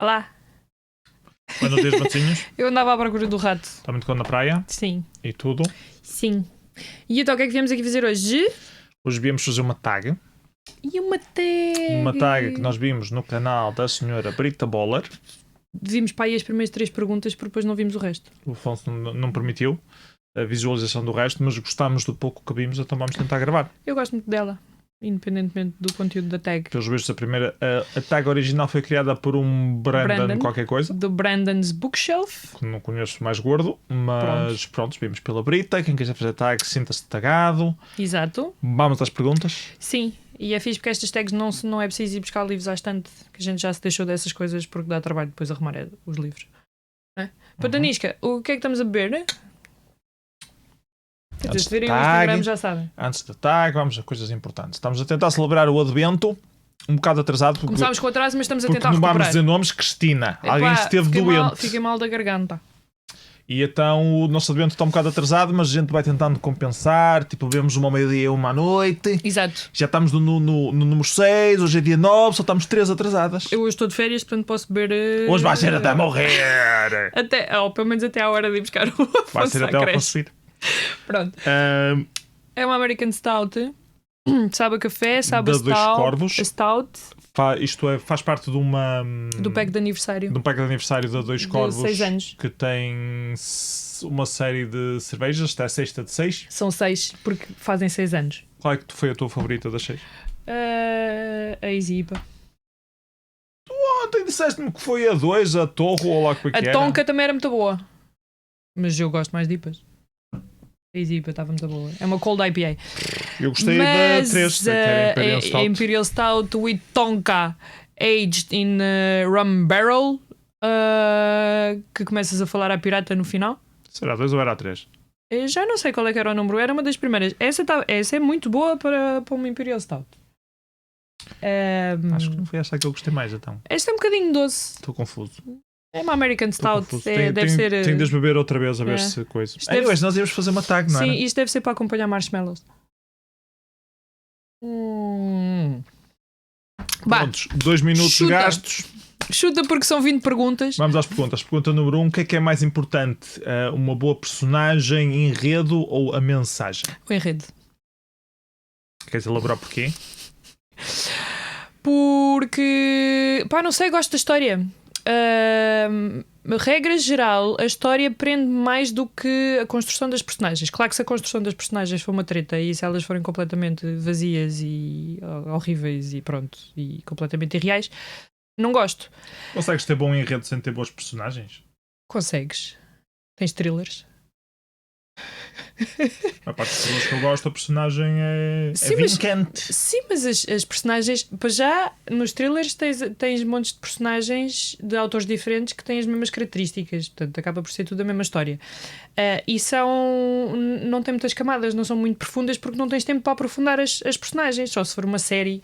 Olá, Buenos dias, Matinhos. eu andava à procura do rato. Está muito na praia Sim, e tudo. sim. E então o que é que viemos aqui fazer hoje? Hoje viemos fazer uma tag. E uma tag. Uma tag que nós vimos no canal da senhora Brita Boller. Vimos para aí as primeiras 3 perguntas, porque depois não vimos o resto. O Afonso não permitiu a visualização do resto, mas gostámos do pouco que vimos, então vamos tentar gravar. Eu gosto muito dela, independentemente do conteúdo da tag. Pelos vistos, a tag original foi criada por um Brandon qualquer coisa, Do Brandon's Bookshelf. que não conheço mais gordo, mas pronto, vimos pela Brita. Quem quiser fazer tag, sinta-se tagado. Exato. Vamos às perguntas. Sim, e é fixe porque estas tags não é preciso ir buscar livros à estante, que a gente já se deixou dessas coisas porque dá trabalho depois arrumar os livros. Patanisca, o que é que estamos a beber, né? Quer dizer, se virem o Instagram já sabem. Antes da tag, vamos a coisas importantes. Estamos a tentar celebrar o Advento, um bocado atrasado. Porque, Começámos com atraso, mas estamos a porque tentar não recuperar. vamos dizer nomes. Cristina, alguém esteve doente. Fiquei mal da garganta. E então o nosso Advento está um bocado atrasado, mas a gente vai tentando compensar. Tipo, vemos uma ao meio-dia e uma à noite. Exato. Já estamos no número 6, hoje é dia 9, só estamos 3 atrasadas. Eu hoje estou de férias, portanto posso beber... Hoje vai ser até morrer. Ou pelo menos até à hora de ir buscar o Vai ser até ao conseguir. Pronto. É uma American Stout. Sabe a café, sabe a da Dois Corvos. A Stout. Faz parte de uma... Do pack de aniversário. De um pack de aniversário da Dois Corvos. 6 anos. Que tem uma série de cervejas, até a sexta de 6. São 6, porque fazem 6 anos. Qual é que foi a tua favorita das 6? A Easy IPA. Ontem disseste-me que foi a 2, a Torro ou lá o que A era. Tonka também era muito boa. Mas eu gosto mais de IPAs. A Easy IPA estava muito boa. É uma Cold IPA. Eu gostei da 3, que era Imperial Stout. Imperial Stout with Tonka aged in rum barrel, que começas a falar à pirata no final. Será a 2 ou era a 3? Eu já não sei qual é que era o número, era uma das primeiras. Essa é muito boa para uma Imperial Stout. Acho que não foi esta que eu gostei mais, então. Esta é um bocadinho doce. Estou confuso. É uma American Stout. Deve ser. Tenho de as beber outra vez a ver se coisa. Nós íamos fazer uma tag, não é? Sim, isto deve ser para acompanhar marshmallows. Prontos, 2 minutos gastos. Chuta porque são 20 perguntas. Vamos às perguntas. Pergunta número 1. O que é mais importante? Uma boa personagem, enredo ou a mensagem? O enredo. Queres elaborar porquê? Porque... não sei, gosto da história. Regra geral, a história prende mais do que a construção das personagens. Claro que se a construção das personagens for uma treta e se elas forem completamente vazias e horríveis e pronto, e completamente irreais, não gosto. Consegues ter bom enredo sem ter boas personagens? Consegues. Tens thrillers. A parte de thrillers que eu gosto, a personagem é vincante. Sim, mas as personagens, para já, nos thrillers tens montes de personagens de autores diferentes que têm as mesmas características, portanto acaba por ser tudo a mesma história. E não tem muitas camadas, não são muito profundas porque não tens tempo para aprofundar as personagens, só se for uma série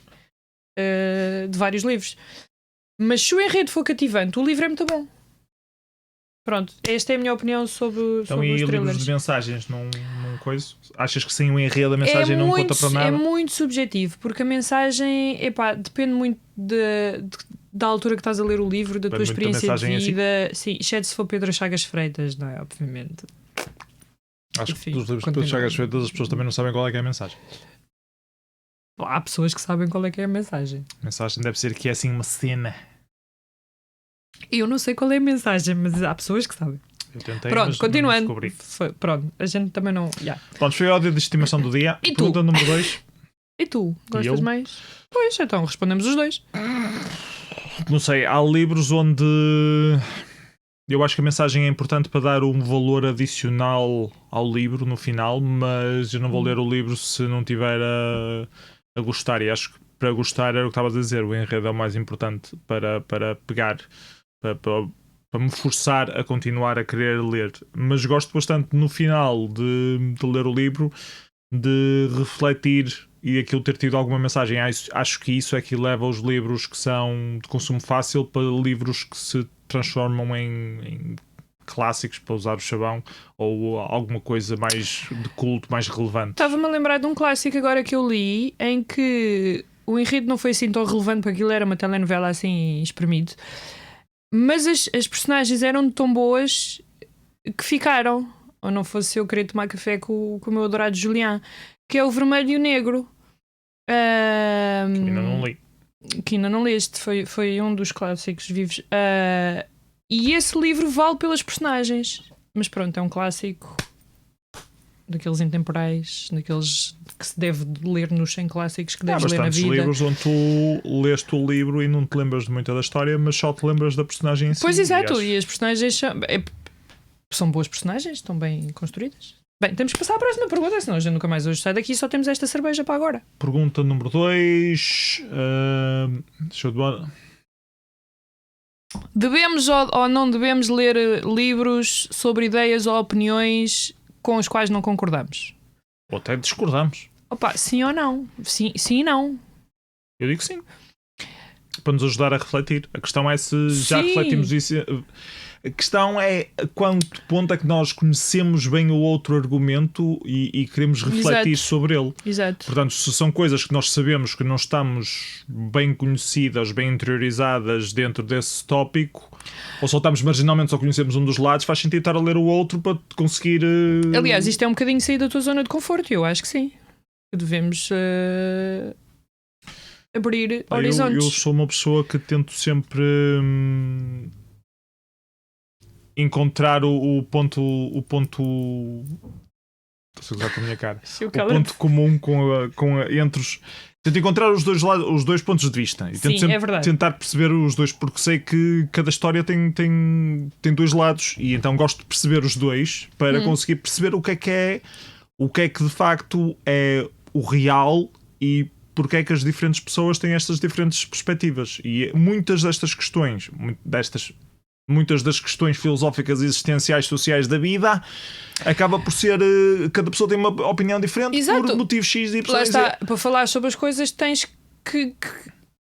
de vários livros. Mas se o enredo for cativante, o livro é muito bom. Pronto, esta é a minha opinião sobre os thrillers. Livros de mensagens, não coisa? Achas que sem o enredo a mensagem não conta para nada? É muito subjetivo, porque a mensagem depende muito da altura que estás a ler o livro, da tua experiência de vida. Sim, exceto se for Pedro Chagas Freitas, não é? Obviamente. Acho que dos livros de Pedro Chagas Freitas as pessoas também não sabem qual é que é a mensagem. Há pessoas que sabem qual é que é a mensagem. A mensagem deve ser que é assim uma cena. Eu não sei qual é a mensagem, mas há pessoas que sabem. Eu tentei, pronto, mas continuando. Não pronto, a gente também não. Pronto, foi a ódio de estimação do dia. E pergunta número 2. E tu? Gostas mais? Pois, então respondemos os dois. Não sei, há livros onde eu acho que a mensagem é importante para dar um valor adicional ao livro no final, mas eu não vou ler o livro se não tiver a gostar. E acho que para gostar era o que estava a dizer, o enredo é o mais importante para pegar, para me forçar a continuar a querer ler. Mas gosto bastante no final de ler o livro, de refletir e aquilo ter tido alguma mensagem. Acho que isso é que leva os livros que são de consumo fácil para livros que se transformam em clássicos, para usar o chavão, ou alguma coisa mais de culto, mais relevante. Estava-me a lembrar de um clássico agora que eu li, em que o enredo não foi assim tão relevante, porque aquilo era uma telenovela assim espremido, Mas as personagens eram tão boas que ficaram. Ou não fosse eu querer tomar café com o meu adorado Julián, que é o Vermelho e o Negro. Que ainda não li. Que ainda não leste, foi um dos clássicos vivos. E esse livro vale pelas personagens. Mas pronto, é um clássico daqueles intemporais, daqueles que se deve ler nos 100 clássicos que deves ler na vida. Há bastantes livros onde tu leste o livro e não te lembras de muita da história, mas só te lembras da personagem em si. Pois, exato, e as personagens são boas personagens, estão bem construídas. Bem, temos que passar à próxima pergunta, senão a gente nunca mais hoje sai daqui e só temos esta cerveja para agora. Pergunta número 2. Deixa eu ver. Devemos ou não devemos ler livros sobre ideias ou opiniões com os quais não concordamos? Ou até discordamos. Opa, sim ou não? Sim e não. Eu digo sim. Para nos ajudar a refletir. A questão é se já Sim. refletimos isso. A questão é a quanto ponto é que nós conhecemos bem o outro argumento e queremos refletir Exato. sobre ele. Exato. Portanto, se são coisas que nós sabemos que não estamos bem conhecidas, bem interiorizadas dentro desse tópico, ou só estamos marginalmente, só conhecemos um dos lados, faz sentido estar a ler o outro para conseguir... Aliás, isto é um bocadinho sair da tua zona de conforto, eu acho que sim. Devemos abrir horizontes. Eu sou uma pessoa que tento sempre encontrar o ponto. Estou a usar com a minha cara. O ponto comum entre os. Tento encontrar os dois pontos de vista. E tento sempre tentar perceber os dois, porque sei que cada história tem dois lados. E então gosto de perceber os dois para conseguir perceber o que é que de facto é o real e porque é que as diferentes pessoas têm estas diferentes perspectivas. E muitas destas questões, muitas das questões filosóficas, existenciais, sociais da vida, acaba por ser... cada pessoa tem uma opinião diferente. Exato. Por motivos X e Y. Lá está, para falar sobre as coisas tens que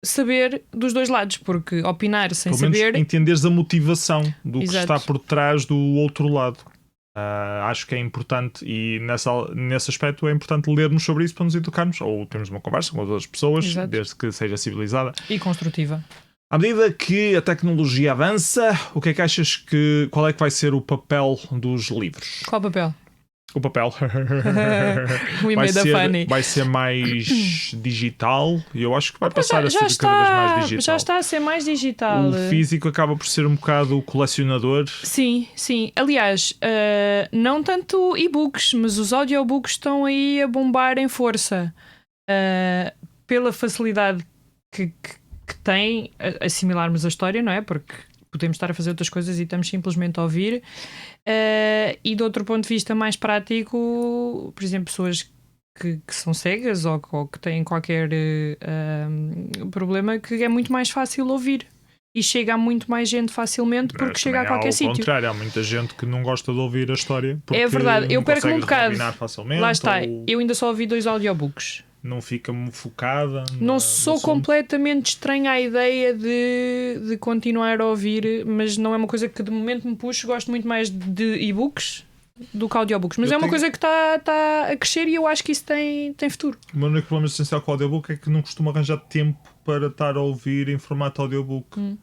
saber dos dois lados, porque opinar sem pelo menos saber... entenderes a motivação do Exato. que está por trás do outro lado. Acho que é importante e nesse aspecto é importante lermos sobre isso para nos educarmos, ou termos uma conversa com outras pessoas. Exato. Desde que seja civilizada e construtiva. À medida que a tecnologia avança, o que é que achas qual é que vai ser o papel dos livros? Qual papel? O papel vai ser mais digital e eu acho que vai passar a ser cada vez mais digital. Já está a ser mais digital. O físico acaba por ser um bocado o colecionador. Sim. Aliás, não tanto e-books, mas os audiobooks estão aí a bombar em força. Pela facilidade que tem assimilarmos a história, não é? Porque podemos estar a fazer outras coisas e estamos simplesmente a ouvir. E de outro ponto de vista mais prático, por exemplo, pessoas que são cegas ou que têm qualquer problema, que é muito mais fácil ouvir e chega a muito mais gente facilmente porque chega a qualquer sítio. Ao contrário, há muita gente que não gosta de ouvir a história porque é verdade, eu perco-me um bocado. Lá está, eu ainda só ouvi 2 audiobooks. Não fica focada. Não sou completamente estranha à ideia de continuar a ouvir, mas não é uma coisa que de momento me puxo. Gosto muito mais de e-books do que audiobooks. Mas uma coisa que está a crescer e eu acho que isso tem futuro. O meu único problema essencial com o audiobook é que não costumo arranjar tempo para estar a ouvir em formato audiobook.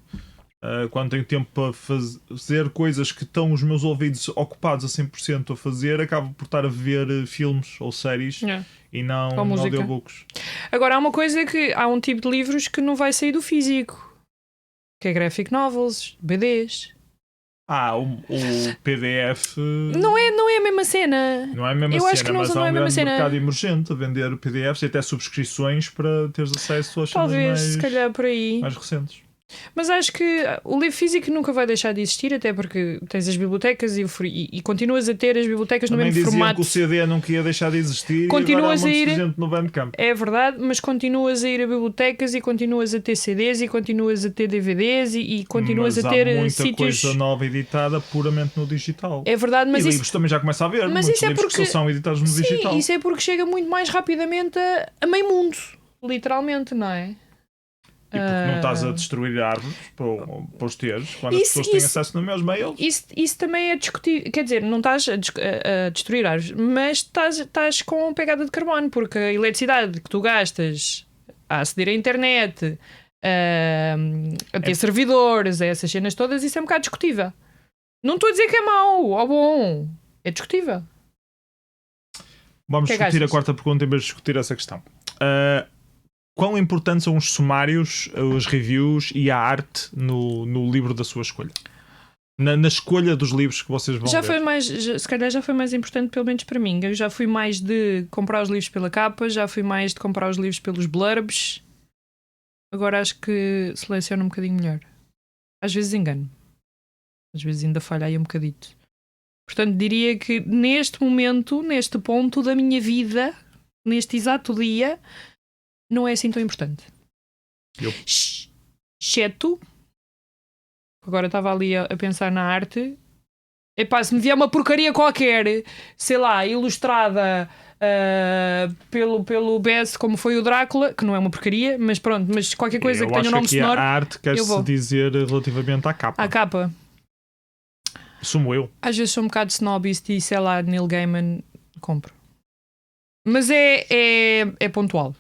Quando tenho tempo para fazer coisas que estão os meus ouvidos ocupados a 100% a fazer, acabo por estar a ver filmes ou séries e não audiobooks. Agora há uma coisa que há um tipo de livros que não vai sair do físico, que é graphic novels, BDs. O PDF não é a mesma cena. Não é a mesma eu cena, acho que mas não há é a mesma cena. mercado emergente a vender PDFs e até subscrições para teres acesso às cenas talvez, se calhar por aí. mais recentes. Mas acho que o livro físico nunca vai deixar de existir, até porque tens as bibliotecas e continuas a ter as bibliotecas também no mesmo formato. Que o CD não queria deixar de existir continuas e agora há gente no Bandcamp. É verdade, mas continuas a ir a bibliotecas e continuas a ter CDs e continuas a ter DVDs e continuas a ter muita sítios... coisa nova editada puramente no digital. É verdade, mas e livros também já começa a haver muitos livros que só são editados no digital. Isso é porque chega muito mais rapidamente a meio mundo, literalmente, não é? E porque não estás a destruir árvores para os teres, quando as pessoas têm acesso no mesmo a eles. Isso também é discutível. Quer dizer, não estás a destruir árvores, mas estás com pegada de carbono, porque a eletricidade que tu gastas a aceder à internet, a ter servidores, a essas cenas todas, isso é um bocado discutível. Não estou a dizer que é mau ou bom, é discutível. Vamos discutir a quarta pergunta em vez de discutir essa questão. Quão importantes são os sumários, os reviews e a arte no livro da sua escolha? Na escolha dos livros que vocês vão ler. Se calhar já foi mais importante, pelo menos para mim. Eu já fui mais de comprar os livros pela capa, já fui mais de comprar os livros pelos blurbs. Agora acho que seleciono um bocadinho melhor. Às vezes engano. Às vezes ainda falha aí um bocadito. Portanto, diria que neste momento, neste ponto da minha vida, neste exato dia, não é assim tão importante. Exceto, agora estava ali a pensar na arte. Epá, se me vier uma porcaria qualquer, sei lá, ilustrada pelo Bess, como foi o Drácula, que não é uma porcaria, mas pronto, mas qualquer coisa que tenha um nome sonoro. A arte quer-se dizer relativamente à capa. À capa. Sumo eu. Às vezes sou um bocado snobist e sei lá, Neil Gaiman, compro. Mas é pontual.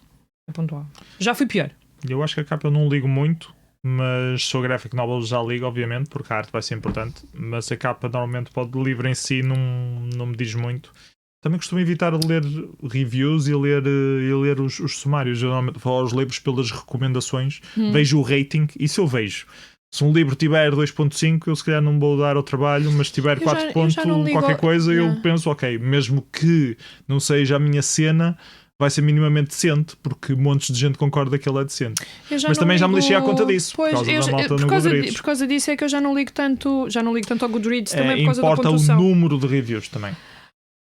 É pontual. Já fui pior. Eu acho que a capa eu não ligo muito, mas sou graphic novel, já ligo, obviamente, porque a arte vai ser importante. Mas a capa normalmente pode, o livro em si não me diz muito. Também costumo evitar ler reviews e ler os sumários. Eu normalmente vou aos livros pelas recomendações, vejo o rating, e se eu vejo. Se um livro tiver 2.5, eu se calhar não vou dar ao trabalho, mas se tiver 4 pontos, qualquer coisa, eu penso, ok, mesmo que não seja a minha cena, vai ser minimamente decente, porque montes de gente concorda que ele é decente. Mas também já me lixei à conta disso, pois, por causa da malta no Goodreads. Por causa disso é que eu já não ligo tanto ao Goodreads, também por causa da pontuação. Importa o número de reviews também.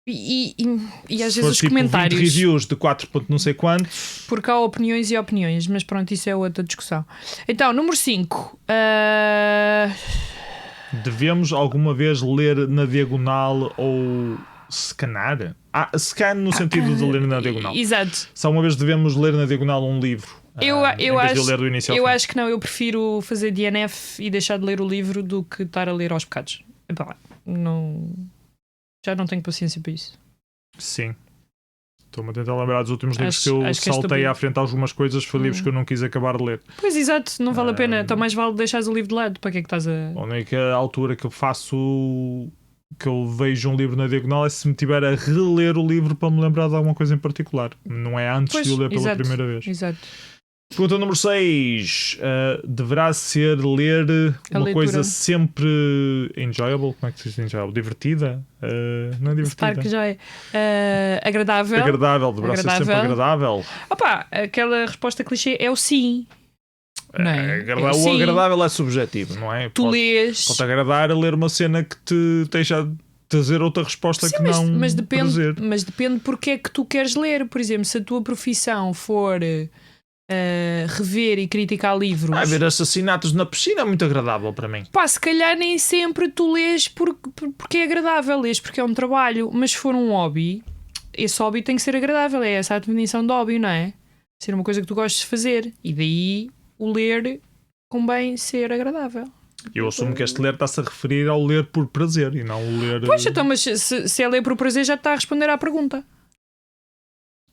E às vezes os tipo comentários 20 reviews de 4 pontos não sei quantos, porque há opiniões e opiniões, mas pronto, isso é outra discussão. Então, número 5, devemos alguma vez ler na diagonal ou scanar? Scan no sentido de ler na diagonal. Exato. Se alguma vez devemos ler na diagonal um livro, eu acho que não, eu prefiro fazer DNF e deixar de ler o livro do que estar a ler aos bocados. Já não tenho paciência para isso. Sim. Estou-me a tentar lembrar dos últimos livros que eu saltei à frente algumas coisas, foi livros que eu não quis acabar de ler. Pois, exato, não vale a pena. Então mais vale deixares o livro de lado. Para que é que estás a... A única altura que eu faço, que eu vejo um livro na diagonal, é se me tiver a reler o livro para me lembrar de alguma coisa em particular. Não é antes de o ler pela primeira vez. Exato. Pergunta número 6. Deverá ser ler uma coisa sempre enjoyable? Como é que se diz enjoyable? Divertida? Não é divertida? Claro que já é. Agradável. Deverá ser sempre agradável. Opa, aquela resposta clichê é o sim. Não é? O agradável é subjetivo, não é? Lês. Pode agradar a ler uma cena que te deixa trazer outra resposta que não mas depende porque é que tu queres ler. Por exemplo, se a tua profissão for... rever e criticar livros. Ver assassinatos na piscina é muito agradável para mim. Pá, se calhar nem sempre tu lês porque é agradável, lês porque é um trabalho, mas se for um hobby, esse hobby tem que ser agradável. É essa a definição de hobby, não é? Ser uma coisa que tu gostes de fazer, e daí o ler convém ser agradável. Eu assumo que este ler está-se a referir ao ler por prazer e não o ler... Pois, então, mas se é ler por prazer já está a responder à pergunta,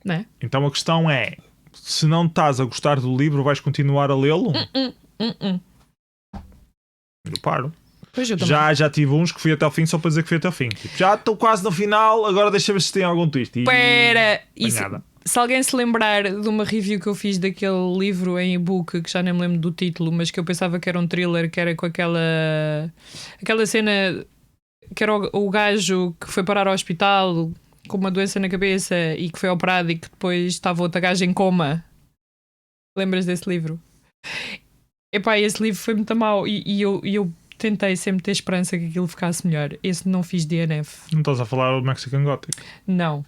não é? Então a questão é: se não estás a gostar do livro, vais continuar a lê-lo? Eu paro. Pois eu já tive uns que fui até ao fim só para dizer que fui até ao fim. Tipo, já estou quase no final, agora deixa ver se tem algum twist. Espera! Se alguém se lembrar de uma review que eu fiz daquele livro em e-book, que já nem me lembro do título, mas que eu pensava que era um thriller, que era com aquela cena que era o gajo que foi parar ao hospital com uma doença na cabeça e que foi operado e que depois estava outra gaja em coma. Lembras desse livro? Epá, esse livro foi muito mau e eu tentei sempre ter esperança que aquilo ficasse melhor. Esse não fiz DNF. Não estás a falar do Mexican Gothic? Não.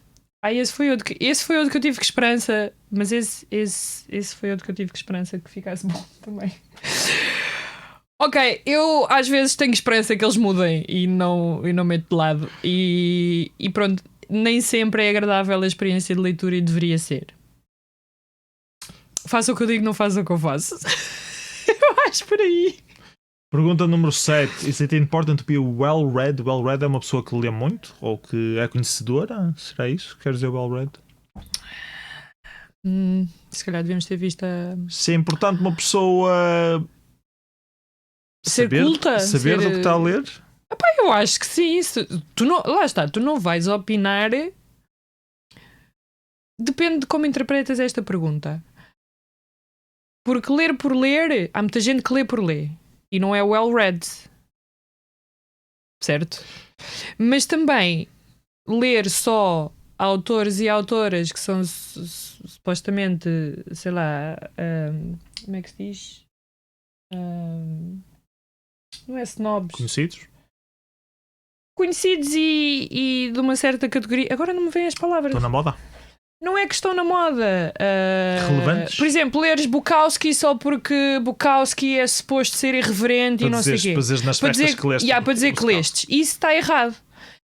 Esse foi outro que eu tive que esperança, mas esse foi outro que eu tive que esperança que ficasse bom também. Ok, eu às vezes tenho esperança que eles mudem e não meto de lado. E pronto, nem sempre é agradável a experiência de leitura e deveria ser. Faça o que eu digo, não faça o que eu faço. Eu acho por aí. Pergunta número 7. Is it important to be well-read? Well-read é uma pessoa que lê muito? Ou que é conhecedora? Será isso? Quer dizer well-read? Se calhar devíamos ter visto a... Se é importante uma pessoa Ser culta? saber do que está a ler? Eu acho que sim. Lá está, tu não vais opinar. Depende de como interpretas esta pergunta. Porque ler por ler, há muita gente que lê por ler. E não é well read. Certo? Mas também ler só autores e autoras que são supostamente, sei lá, como é que se diz? Não é snobs. Conhecidos e de uma certa categoria. Agora não me vêm as palavras. Estou na moda. Não é que estão na moda. Relevantes. Por exemplo, leres Bukowski só porque Bukowski é suposto ser irreverente Para e não sei o quê. Para dizer nas festas que leste. Para dizer que lestes. Isso está errado.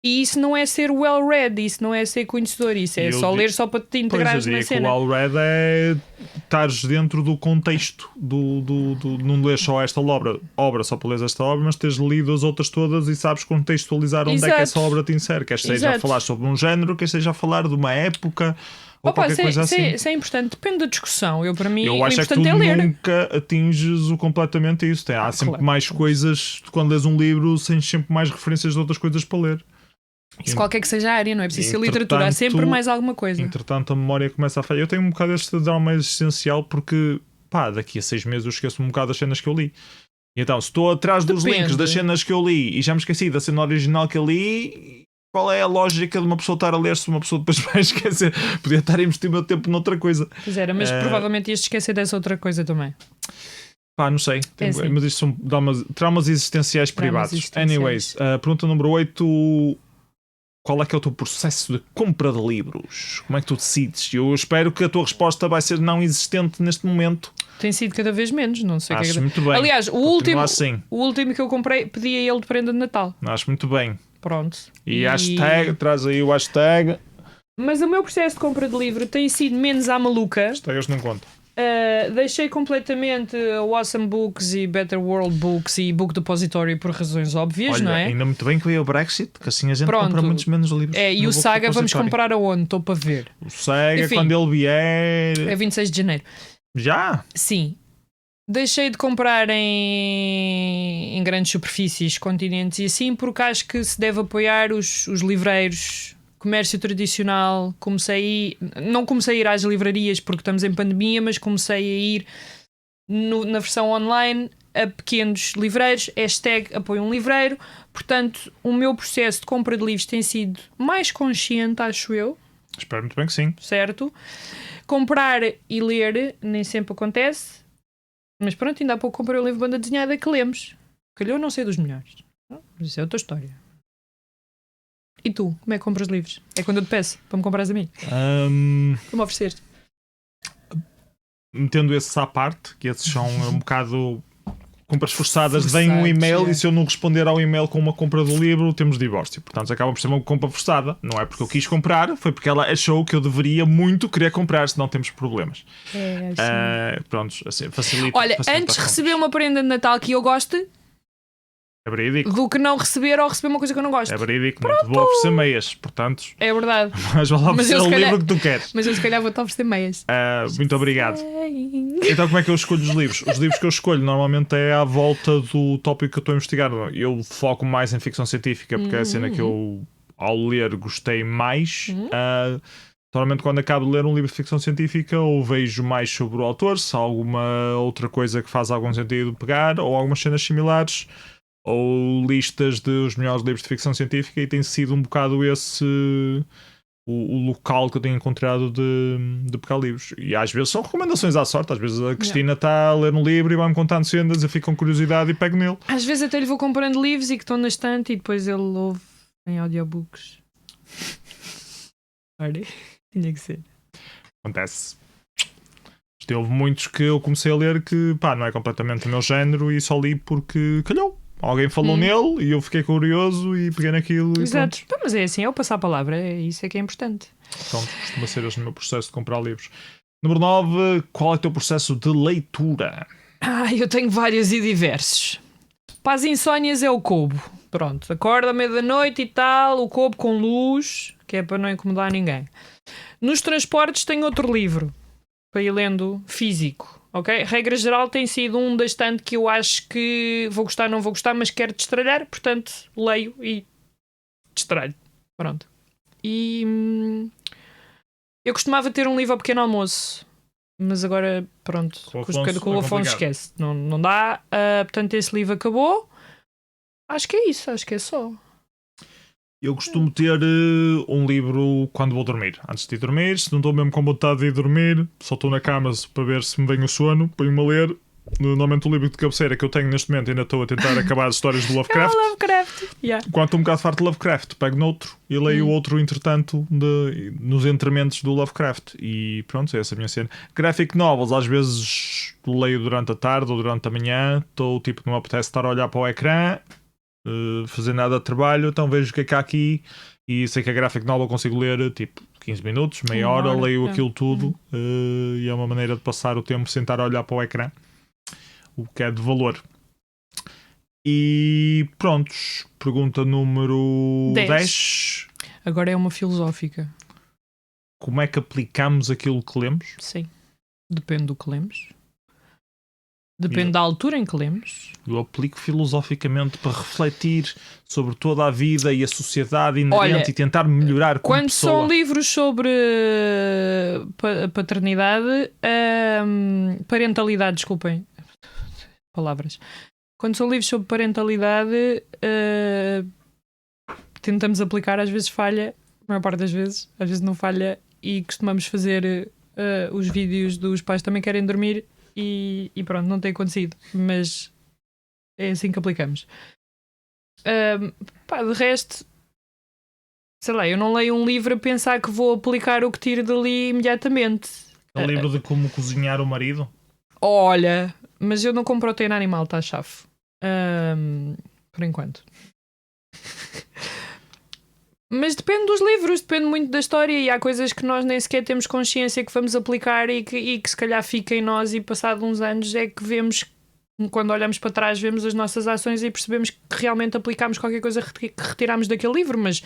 E isso não é ser well-read, isso não é ser conhecedor, isso é só ler só para te integrares na cena. O well-read é estares dentro do contexto não ler só esta obra só para ler esta obra, mas teres lido as outras todas e sabes contextualizar onde é que essa obra te insere, quer seja a falar sobre um género, quer seja a falar de uma época ou qualquer coisa assim. Isso é importante, depende da discussão. Para mim, eu acho o importante que tu ler. nunca atinges o completamente isso. Há sempre mais coisas, quando lês um livro, tens sempre mais referências de outras coisas para ler. Isso qualquer que seja a área, não é preciso ser literatura, há sempre mais alguma coisa. Entretanto, a memória começa a falhar. Eu tenho um bocado este drama existencial porque, daqui a 6 meses eu esqueço um bocado das cenas que eu li. E então, se estou atrás dos links das cenas que eu li e já me esqueci da cena original que eu li, qual é a lógica de uma pessoa estar a ler se uma pessoa depois vai esquecer? Podia estar a investir o meu tempo noutra coisa. Pois era, mas provavelmente ias esquecer dessa outra coisa também. Não sei. Mas isto são traumas existenciais privados. Anyways, pergunta número 8. Qual é que é o teu processo de compra de livros? Como é que tu decides? Eu espero que a tua resposta vai ser não existente neste momento. Tem sido cada vez menos, não sei. Acho muito bem. Aliás, o último que eu comprei, pedi a ele de prenda de Natal. Acho muito bem. Pronto. E hashtag, traz aí o hashtag. Mas o meu processo de compra de livro tem sido menos à maluca. Hashtags não conto. Deixei completamente o Awesome Books e Better World Books e Book Depository por razões óbvias. Olha, não é? Ainda muito bem que veio o Brexit, que assim a gente compra muitos menos livros. E o Saga vamos comprar aonde? Estou para ver. O Saga, quando ele vier... É 26 de janeiro. Já? Sim. Deixei de comprar em grandes superfícies, continentes e assim, porque acho que se deve apoiar os livreiros, comércio tradicional. Não comecei a ir às livrarias porque estamos em pandemia, mas comecei a ir na versão online a pequenos livreiros, #apoio um livreiro. Portanto, o meu processo de compra de livros tem sido mais consciente, acho eu. Espero muito bem que sim. Certo? Comprar e ler nem sempre acontece. Mas pronto, ainda há pouco comprei um livro de banda desenhada que lemos. Calhou, não sei dos melhores. Mas isso é outra história. E tu, como é que compras livros? É quando eu te peço para me comprares a mim? Como oferecer-te? Metendo esses à parte, que esses são um bocado compras forçadas, vem um e-mail e se eu não responder ao e-mail com uma compra do livro, temos divórcio. Portanto, acaba por ser uma compra forçada. Não é porque eu quis comprar, foi porque ela achou que eu deveria muito querer comprar, senão temos problemas. Pronto, assim, facilita. Olha, antes de receber uma prenda de Natal que eu goste, é verídico. Do que não receber ou receber uma coisa que eu não gosto. É verídico, não te vou oferecer meias, portanto. É verdade. Mas vou lá oferecer o livro que tu queres. Mas eu se calhar vou-te oferecer meias. Muito obrigado. Então, como é que eu escolho os livros? Os livros que eu escolho normalmente é à volta do tópico que eu estou a investigar. Eu foco mais em ficção científica, porque é a cena que eu, ao ler, gostei mais. Normalmente, quando acabo de ler um livro de ficção científica, ou vejo mais sobre o autor, se há alguma outra coisa que faz algum sentido pegar, ou algumas cenas similares, ou listas dos melhores livros de ficção científica, e tem sido um bocado esse o local que eu tenho encontrado de pegar livros. E às vezes são recomendações à sorte. Às vezes a Cristina está a ler um livro e vai-me contando cenas, eu fico com curiosidade e pego nele. Às vezes até lhe vou comprando livros e que estão na estante e depois ele ouve em audiobooks. Olha, tinha que ser. Acontece. Houve muitos que eu comecei a ler que não é completamente o meu género e só li porque calhou. Alguém falou nele e eu fiquei curioso e peguei naquilo. Exato. Mas é assim, é o passar a palavra, isso é que é importante. Então, costuma ser este o meu processo de comprar livros. Número 9, qual é o teu processo de leitura? Eu tenho vários e diversos. Para as insónias é o Kobo. Pronto, acorda à meia-da-noite e tal, o Kobo com luz, que é para não incomodar ninguém. Nos transportes tenho outro livro. para ir lendo físico, ok? Regra geral tem sido um da estante que eu acho que vou gostar, não vou gostar, mas quero destralhar, portanto leio e destralho. Pronto. E eu costumava ter um livro ao pequeno almoço, mas agora, pronto, com o Afonso esquece. Não dá. Portanto, esse livro acabou. Acho que é isso, acho que é só. Eu costumo ter um livro quando vou dormir. Antes de ir dormir, se não estou mesmo com vontade de ir dormir, só estou na cama para ver se me vem o sono, ponho-me a ler. Normalmente o livro de cabeceira que eu tenho neste momento, ainda estou a tentar acabar as histórias do Lovecraft. Yeah. Quando estou um bocado farto de Lovecraft, pego noutro e leio outro, entretanto, nos entrementos do Lovecraft. E pronto, é essa a minha cena. Graphic novels, às vezes leio durante a tarde ou durante a manhã. Estou tipo, não me apetece estar a olhar para o ecrã, fazer nada de trabalho, então vejo o que é que há aqui. E sei que a graphic novel consigo ler tipo 15 minutos, meia hora, leio aquilo tudo. E é uma maneira de passar o tempo sem estar a olhar para o ecrã, o que é de valor. E prontos, pergunta número 10. Agora é uma filosófica. Como é que aplicamos aquilo que lemos? Sim, depende do que lemos. Depende da altura em que lemos. Eu aplico filosoficamente para refletir sobre toda a vida e a sociedade inerente e tentar melhorar como quando pessoa. São livros sobre paternidade, parentalidade, desculpem, palavras. Quando são livros sobre parentalidade, tentamos aplicar, às vezes falha, a maior parte das vezes, às vezes não falha, e costumamos fazer os vídeos dos pais também querem dormir. E pronto, não tem acontecido, mas é assim que aplicamos. De resto, sei lá, eu não leio um livro a pensar que vou aplicar o que tiro dali imediatamente. É um livro de como cozinhar o marido? Olha, mas eu não como proteína animal, está chave. Por enquanto. Mas depende dos livros, depende muito da história, e há coisas que nós nem sequer temos consciência que vamos aplicar e que se calhar fica em nós, e passado uns anos é que vemos, quando olhamos para trás, vemos as nossas ações e percebemos que realmente aplicámos qualquer coisa que retirámos daquele livro. Mas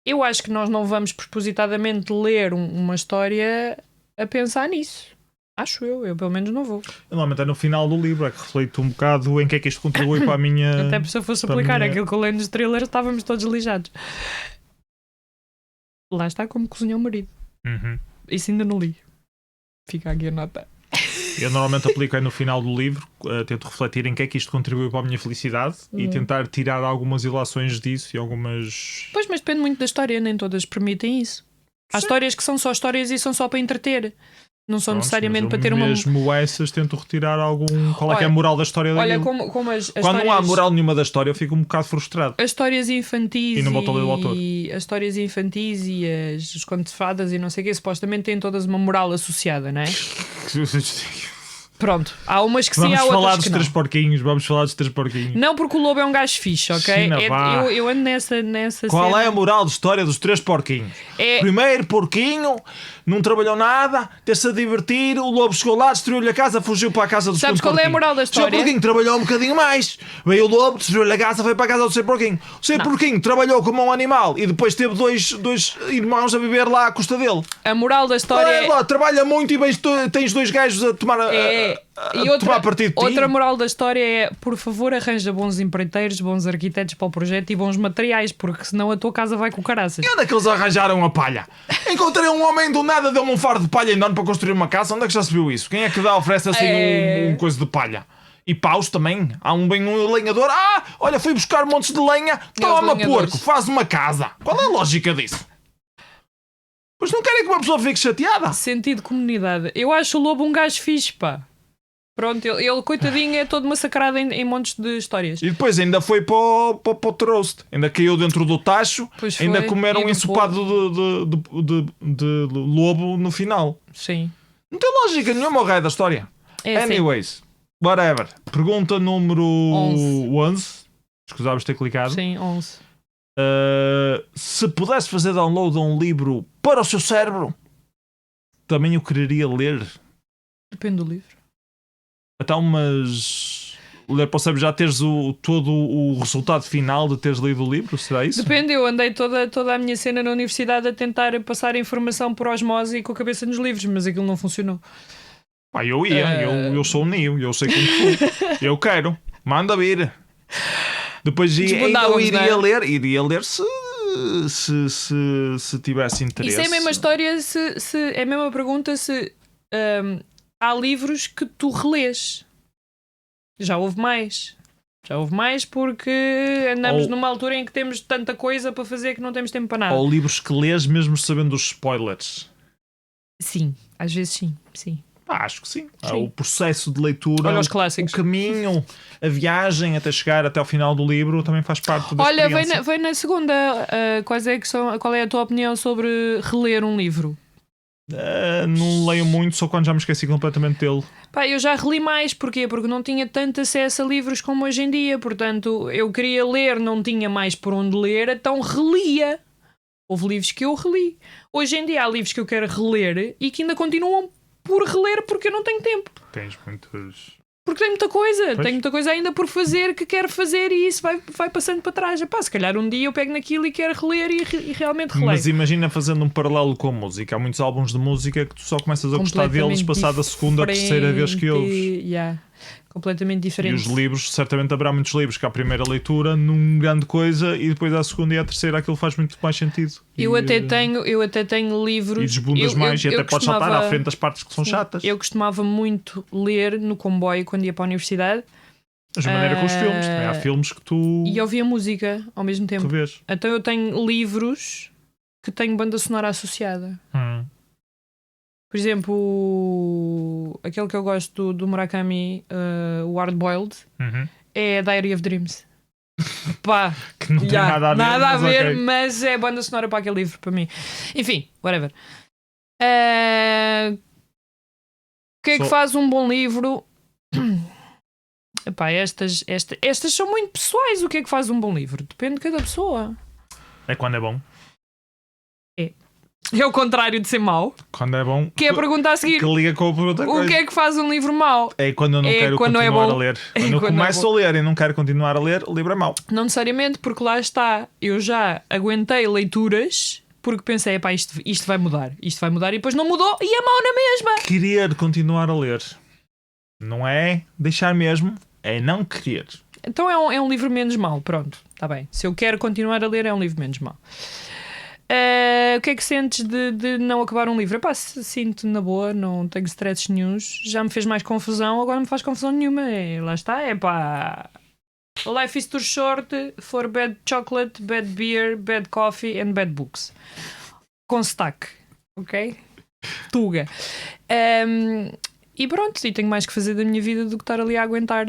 eu acho que nós não vamos propositadamente ler uma história a pensar nisso. Acho eu pelo menos não vou. Normalmente é no final do livro, é que reflito um bocado em que é que isto contribui para a minha... Até se eu fosse aplicar aquilo que eu leio nos thrillers, estávamos todos lijados. Lá está como cozinhar o marido. Isso ainda não li. Fica aqui a nota. Eu normalmente aplico aí no final do livro, tento refletir em que é que isto contribui para a minha felicidade e tentar tirar algumas ilações disso e algumas... Pois, mas depende muito da história, nem todas permitem isso. Há histórias que são só histórias e são só para entreter. Não são necessariamente para ter uma... Mesmo essas tento retirar algum... Qual é que é a moral da história daquilo? Olha, como as Quando histórias... não há moral nenhuma da história, eu fico um bocado frustrado. As histórias infantis e não volto a ler o autor. As histórias infantis e os contos de fadas e não sei o quê, supostamente têm todas uma moral associada, não é? Pronto, há umas que sim, há outras que não. Vamos falar dos três porquinhos. Não, porque o lobo é um gajo fixe, ok? China, eu ando nessa Qual cena. é a moral de história dos três porquinhos? Primeiro porquinho não trabalhou nada, ter-se a divertir, o lobo chegou lá, destruiu-lhe a casa, fugiu para a casa do segundo porquinho. Sabes qual é a moral da história? O seu porquinho trabalhou um bocadinho mais, veio o lobo, destruiu-lhe a casa, foi para a casa do seu porquinho. O seu porquinho trabalhou como um animal e depois teve dois irmãos a viver lá à custa dele. A moral da história lá, trabalha muito e tens dois gajos a tomar outra moral da história é: por favor, arranja bons empreiteiros, bons arquitetos para o projeto e bons materiais, porque senão a tua casa vai com caraças. E onde é que eles arranjaram a palha? Encontrei um homem do nada, deu-me um fardo de palha enorme para construir uma casa. Onde é que já se viu isso? Quem é que oferece assim um coisa de palha? E paus também. Há um lenhador. Olha, fui buscar montes de lenha. Toma, porco, faz uma casa. Qual é a lógica disso? Pois não querem que uma pessoa fique chateada. Sentido de comunidade. Eu acho o lobo um gajo fixe, pá. Pronto, ele coitadinho, é todo massacrado em montes de histórias. E depois ainda foi para o trost. Ainda caiu dentro do tacho. Ainda comeram um ensopado de lobo no final. Sim. Não tem lógica nenhuma o raio da história. Anyways, whatever. Pergunta número 11. Escusavas de ter clicado. Sim, 11. Se pudesse fazer download de um livro para o seu cérebro, também o quereria ler? Depende do livro. Então, mas ler para o cérebro já teres todo o resultado final de teres lido o livro? Será isso? Depende, eu andei toda a minha cena na universidade a tentar passar a informação por osmose e com a cabeça nos livros, mas aquilo não funcionou. Eu ia, eu sou um Neo, eu sei como fui. Eu quero, manda vir. Depois eu iria ler se tivesse interesse. Isso é a mesma história, é a mesma pergunta se há livros que tu relês. Já houve mais porque andamos numa altura em que temos tanta coisa para fazer que não temos tempo para nada. Ou livros que lês mesmo sabendo os spoilers. Sim, às vezes sim. Acho que sim. O processo de leitura, olha os clássicos. O caminho, a viagem até chegar até ao final do livro também faz parte da experiência. Vem na segunda. Qual é a tua opinião sobre reler um livro? Não leio muito, só quando já me esqueci completamente dele. Eu já reli mais. Porquê? Porque não tinha tanto acesso a livros como hoje em dia. Portanto, eu queria ler, não tinha mais por onde ler, então relia. Houve livros que eu reli. Hoje em dia há livros que eu quero reler e que ainda continuam por reler porque eu não tenho tempo. Tens muitos... Porque tenho muita coisa. Pois. Tenho muita coisa ainda por fazer que quero fazer e isso vai passando para trás. Se calhar um dia eu pego naquilo e quero reler e realmente releio. Mas imagina fazendo um paralelo com a música. Há muitos álbuns de música que tu só começas a gostar deles passada a segunda ou terceira vez que ouves. Completamente diferente. E os livros, certamente haverá muitos livros que à primeira leitura num grande coisa e depois à segunda e à terceira aquilo faz muito mais sentido. Eu até tenho livros. E desbundas mais e até podes saltar à frente das partes que são chatas. Eu costumava muito ler no comboio quando ia para a universidade. Mas de maneira com os filmes, também há filmes que tu... E ouvia música ao mesmo tempo. Tu vês. Então eu tenho livros que têm banda sonora associada. Por exemplo, aquele que eu gosto do Murakami, o Hard Boiled, é Diary of Dreams. Que não tem nada a ver, okay. Mas é banda sonora para aquele livro, para mim. Enfim, whatever. O que é que faz um bom livro? Estas são muito pessoais. O que é que faz um bom livro? Depende de cada pessoa. É quando é bom. É o contrário de ser mau. Quando é bom. Que é a pergunta a seguir. Que liga com a pergunta. O que é que faz um livro mau? É quando eu não quero continuar a ler. Quando eu começo a ler e não quero continuar a ler, o livro é mau. Não necessariamente, porque lá está. Eu já aguentei leituras porque pensei, isto vai mudar. Isto vai mudar e depois não mudou e é mau na mesma. Querer continuar a ler. Não é deixar mesmo, é não querer. Então é um livro menos mau. Pronto, está bem. Se eu quero continuar a ler, é um livro menos mau. O que é que sentes de não acabar um livro? Sinto na boa, não tenho stresses nenhuns. Já me fez mais confusão, agora não me faz confusão nenhuma. Lá está, life is too short for bad chocolate, bad beer, bad coffee and bad books. Com sotaque, ok? Tuga. E pronto, e tenho mais que fazer da minha vida do que estar ali a aguentar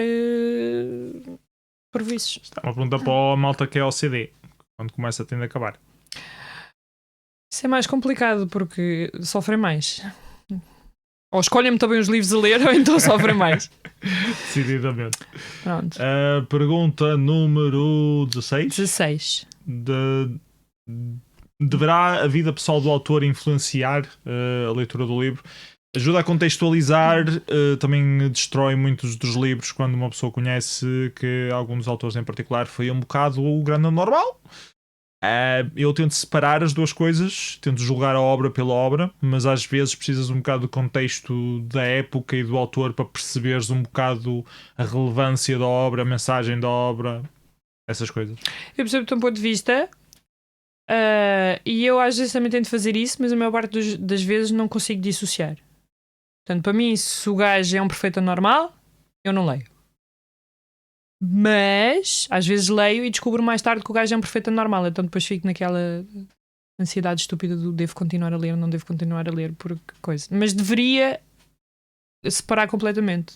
previstos. Está uma pergunta para a malta que é OCD. Quando começa a tender a acabar. Isso é mais complicado porque sofrem mais. Ou escolhem-me também os livros a ler ou então sofrem mais. Decididamente. Pronto. Pergunta número 16. 16. Deverá a vida pessoal do autor influenciar a leitura do livro? Ajuda a contextualizar, também destrói muitos dos livros quando uma pessoa conhece que algum dos autores em particular foi um bocado o grande normal. Eu tento separar as duas coisas, tento julgar a obra pela obra, mas às vezes precisas um bocado do contexto da época e do autor para perceberes um bocado a relevância da obra, a mensagem da obra, essas coisas. Eu percebo o teu ponto de vista e eu às vezes também tento fazer isso, mas a maior parte das vezes não consigo dissociar. Portanto, para mim, se o gajo é um perfeito anormal, eu não leio. Mas às vezes leio e descubro mais tarde que o gajo é um perfeito anormal, então depois fico naquela ansiedade estúpida do devo continuar a ler, não devo continuar a ler, por coisa. Mas deveria separar completamente.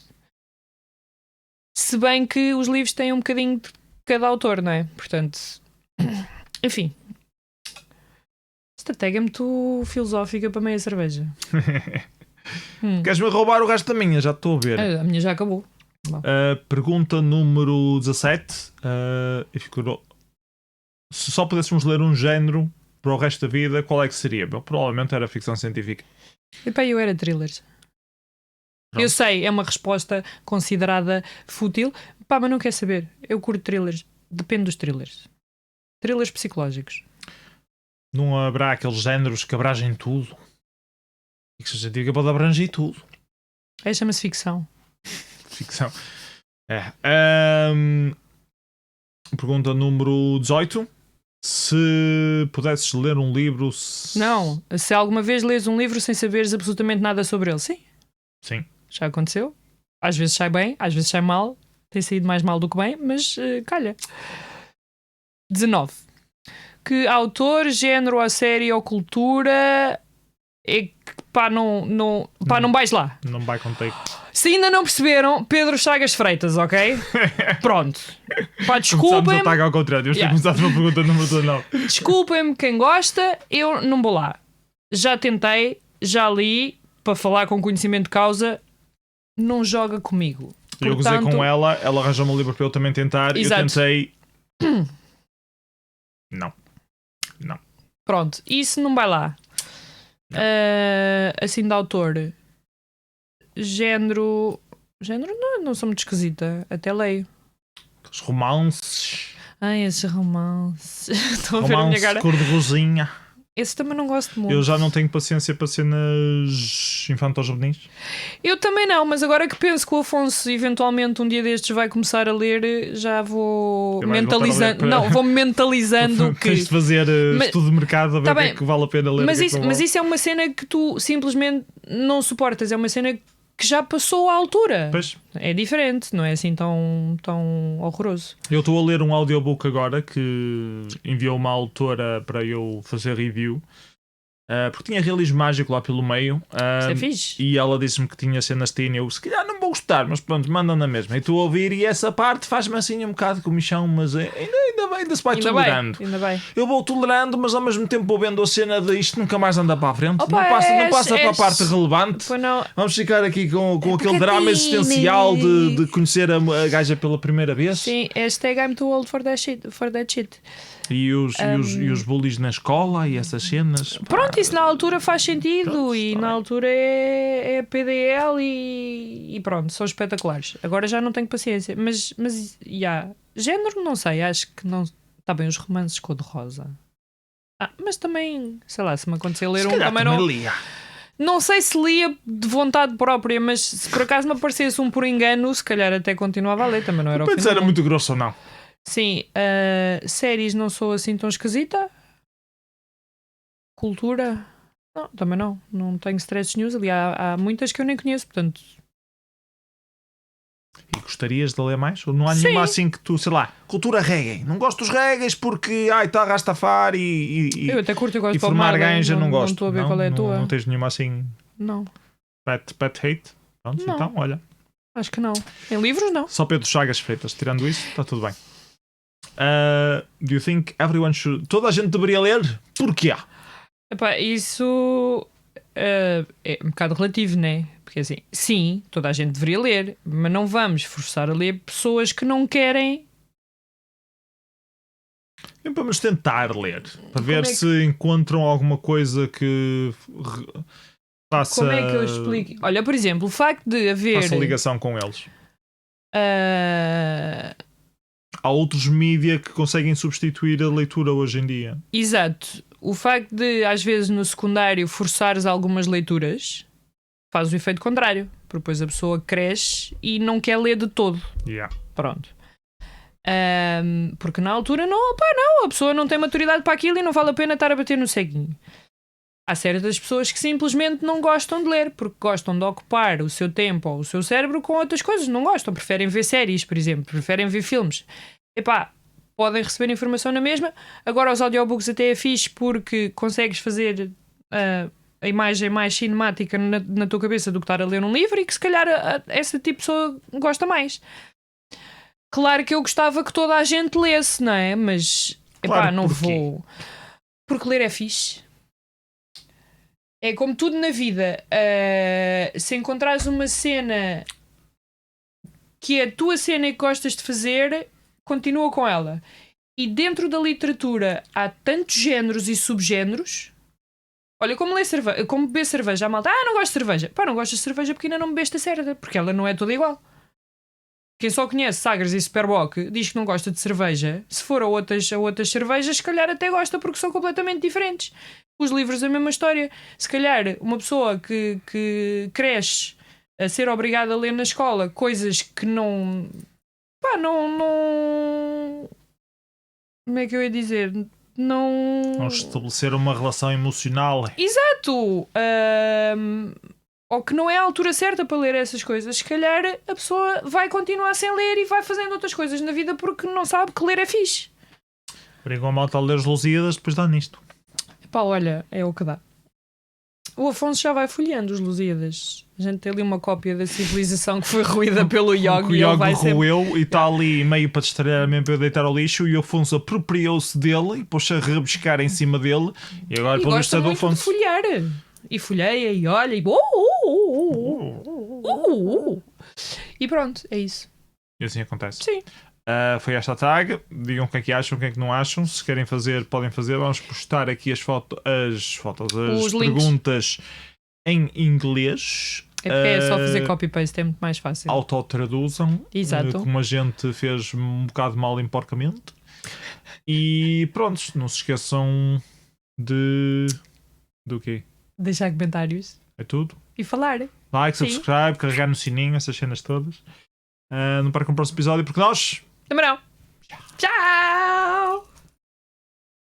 Se bem que os livros têm um bocadinho de cada autor, não é? Portanto, enfim. Estratégia muito filosófica para meia cerveja. Queres-me roubar o resto da minha? Já estou a ver. A minha já acabou. Pergunta número 17. Se só pudéssemos ler um género para o resto da vida, qual é que seria? Bom, provavelmente era ficção científica. Eu era thrillers. Pronto. Eu sei, é uma resposta considerada fútil, Pá, mas não quer saber. Eu curto thrillers. Depende dos thrillers. Thrillers psicológicos. Não haverá aqueles géneros que abrangem tudo? E que se diga pode abranger tudo. Aí chama-se ficção. Ficção. É. Pergunta número 18. Se pudesses ler um livro... Não, se alguma vez lês um livro sem saberes absolutamente nada sobre ele. Sim. Sim. Já aconteceu. Às vezes sai bem, às vezes sai mal. Tem saído mais mal do que bem, mas calha. 19. Que autor, género ou série ou cultura é que não vais lá. Não vai contar. Se ainda não perceberam, Pedro Chagas Freitas, ok? Pronto. Pá, desculpem-me. Começamos a ao contrário. Temos começado pela pergunta número 19. Desculpem-me quem gosta, eu não vou lá. Já tentei, já li, para falar com conhecimento de causa, não joga comigo. Eu gozei com ela arranjou-me um livro para eu também tentar. Exato. Eu tentei. Não. Pronto, isso não vai lá. Assim de autor. Género não sou muito esquisita. Até leio. Os romances. Ai, esses romances. Estão a ver a minha Romance cara. cor de rosinha. Esse também não gosto muito. Eu já não tenho paciência para cenas infantos-juvenis. Eu também não, mas agora que penso que o Afonso eventualmente um dia destes vai começar a ler, já vou mentalizando. Para... Não, vou mentalizando que. Tens de fazer estudo de mercado a ver o que é que vale a pena ler. Mas isso é uma cena que tu simplesmente não suportas. É uma cena que já passou à altura. Pois. É diferente, não é assim tão horroroso. Eu estou a ler um audiobook agora que enviou uma autora para eu fazer review. Porque tinha realismo mágico lá pelo meio. Isso é fixe. E ela disse-me que tinha cenas teen. Eu se calhar não vou gostar, mas pronto, mandam na mesma. E estou a ouvir e essa parte faz-me assim um bocado com comichão, mas ainda se vai tolerando. Ainda bem. Eu vou tolerando, mas ao mesmo tempo vou vendo a cena de isto nunca mais anda para a frente. Opa, não passa para a parte relevante. Não. Vamos ficar aqui com aquele drama existencial de conhecer a gaja pela primeira vez. Sim, hashtag I'm too old for that shit. E os bullies na escola e essas cenas. Pronto, isso na altura faz sentido. Pronto, e na altura é PDL e pronto, são espetaculares. Agora já não tenho paciência. Mas género não sei, acho que não. Está bem, os romances cor-de-rosa. Mas também, sei lá, se me acontecer ler um também não. Lia. Não sei se lia de vontade própria, mas se por acaso me aparecesse um por engano, se calhar até continuava a ler, também não era o fim. Era muito grosso ou não? Sim, séries não sou assim tão esquisita. Cultura? Não, também não. Não tenho stress news. Ali há muitas que eu nem conheço, portanto. E gostarias de ler mais? Ou não há nenhuma assim que tu, sei lá, cultura reggae? Não gosto dos reggaes porque está a Rastafari e eu até curto, eu gosto e de Bob formar Marley, ganja, não gosto. Não estou a ver qual é a tua. Não tens nenhuma assim. Não. Pet hate? Pronto, não. Então, olha. Acho que não. Em livros, não. Só Pedro Chagas Freitas. Tirando isso, está tudo bem. Do you think everyone should... Toda a gente deveria ler? Porquê? Epá, isso é um bocado relativo, né? Porque assim, sim, toda a gente deveria ler, mas não vamos forçar a ler pessoas que não querem. Vamos tentar ler para ver se encontram alguma coisa que faça. Como é que eu explico? Olha, por exemplo, o facto de haver. Faça ligação com eles. Há outros mídia que conseguem substituir a leitura hoje em dia. Exato. O facto de, às vezes, no secundário, forçares algumas leituras faz o efeito contrário. Porque depois a pessoa cresce e não quer ler de todo. Yeah. Pronto. Porque na altura, não, a pessoa não tem maturidade para aquilo e não vale a pena estar a bater no ceguinho. Há certas pessoas que simplesmente não gostam de ler porque gostam de ocupar o seu tempo ou o seu cérebro com outras coisas. Não gostam, preferem ver séries, por exemplo, preferem ver filmes. Epá, podem receber informação na mesma. Agora os audiobooks até é fixe porque consegues fazer a imagem mais cinemática na tua cabeça do que estar a ler um livro e que se calhar essa tipo de pessoa gosta mais. Claro que eu gostava que toda a gente lesse, não é? Mas claro, não vou. Porque ler é fixe. É como tudo na vida. Se encontrares uma cena que é a tua cena e que gostas de fazer, continua com ela. E dentro da literatura há tantos géneros e subgéneros. Olha, como beber cerveja. A malta, não gosto de cerveja. Não gostas de cerveja porque ainda não bebeste a certa. Porque ela não é toda igual. Quem só conhece Sagres e Superboc diz que não gosta de cerveja. Se for a outras cervejas, se calhar até gosta porque são completamente diferentes. Os livros, a mesma história. Se calhar uma pessoa que cresce a ser obrigada a ler na escola coisas que não... Pá, não... Como é que eu ia dizer? Não estabelecer uma relação emocional. Exato! Ou que não é a altura certa para ler essas coisas, se calhar a pessoa vai continuar sem ler e vai fazendo outras coisas na vida porque não sabe que ler é fixe. Obrigam a malta a ler os Lusíadas, depois dá nisto. Pá, olha, é o que dá. O Afonso já vai folheando os Lusíadas. A gente tem ali uma cópia da civilização que foi ruída pelo Yogi. O E ele Yogi vai roeu e está ali meio para distrair mesmo para eu deitar ao lixo e o Afonso apropriou-se dele e pôs-se a rebuscar em cima dele e agora pelo visto é do muito de Afonso. folhear. E folheia e olha e... E pronto, é isso. E assim acontece. Sim. Foi esta tag. Digam o que é que acham, o que é que não acham. Se querem fazer, podem fazer. Vamos postar aqui as perguntas em inglês. É só fazer copy-paste, é muito mais fácil. Autotraduzam. Exato. Como a gente fez um bocado mal em porcamente. E pronto, não se esqueçam do quê? Deixar comentários. É tudo. E falar. Like, subscribe, carregar no sininho, essas cenas todas. Não percam o próximo episódio porque nós... Também não. Tchau!